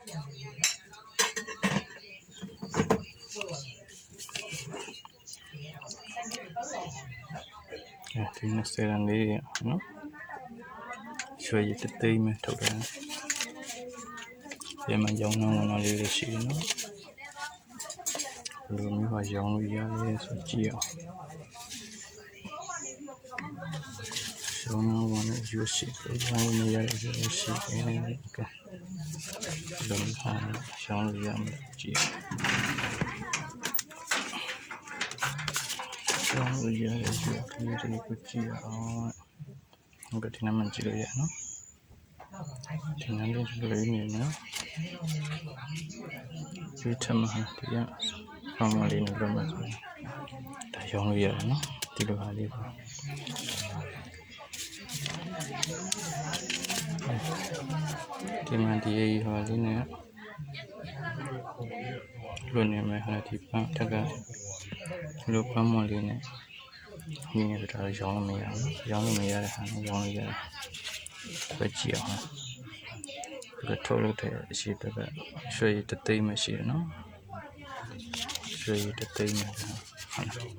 ဒီ20ရန်လေးနော်ရွှေရည်တသိမ်းမဲ့ထုတ်တယ်ဒီမှာရောင်းနှောင်းဝင်လာလေးရှိတယ်နော်ဘယ်လိုမျိုးကရောင်းလို့ရလဲဆိုကြည့်အောင်ရောင်းနှောင်းဝင်တဲ့ရွှေရှိတယ်ရောင်းလို့ရတဲ့ရွှေရှိတယ်ကဲလုံးဟာရောင်းလို့ရမယ်ကြည့်ရောင်းလို့ရတဲ့ရွှေကလေးတွေကိုကြည့်အောင်ဟုတ်ကဲ့ဒီနားမှာကြည့်လို့ရနော်ဒီနားလေးကြည့်လို့ရနေနော်ဒီထမဟာဒီကဆောင်းမလေးနဲ့လုံးမဆိုဒါရောင်းလို့ရတယ်နော်ဒီလိုဟာလေးပေါ့ဒီမှာဒီရေးဟာလေးနဲ့လွန်နေမယ်ဟာဒီပန်းတက်ကလိုပန်းမလေးနဲ့ဒီနေ့တော့ရောင်းလို့မရဘူးရောင်းလို့မရတဲ့ဟာရောင်းလို့ရတယ်ပဲကြည့်အောင်ဒီထုတ်လို့တဲ့အရှိတက်ကရွှေရည်တသိမ်းမရှိရနော်ရွှေရည်တသိမ်းနဲ့ဟုတ်လား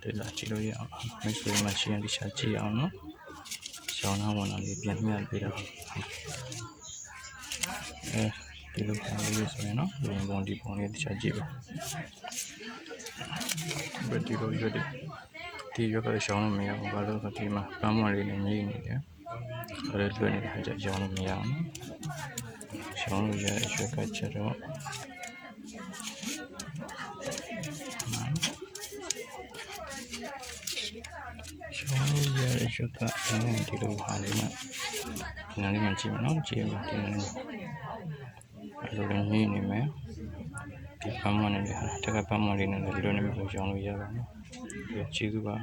ဒီလာကြည့်လို့ရအောင်မရှိမရှိရင်ဒီရှာကြည့်အောင်နော်ရောင်းတော့ဝင်လာလေးပြန်မြတ်ပြီးတော့ဒီလိုပါလေးဆိုရင်နော်ဒီပုံလေးတခြားကြည့်ပါဘယ်ဒီလိုရွက်ဒီရွက်ကရှောင်းလို့မရဘူးဘာလို့ဆိုဒီမှာပန်းမွန်လေးနဲ့မြည်နေတယ်အဲ့ဒါလွတ်နေတဲ့အခါကျရောင်းလို့မရအောင်ရှောင်းလို့ရတဲ့ရွက်ကကျတော့ရှောင်းလို့ရတဲ့ရွက်ကဒီလိုဟာလေးနဲ့နားလေးမှကြည့်မနော်ကြည့်ပါဒီနေ့အဲ့လိုလည်းမြည်နေမယ်ဒီပန်းမွန်လေးဟာတက်ကပန်းမွန်လေးနဲ့ဒီလိုနဲ့မျိုးရောင်းလို့ရပါမယ်ကျေးဇူးပါ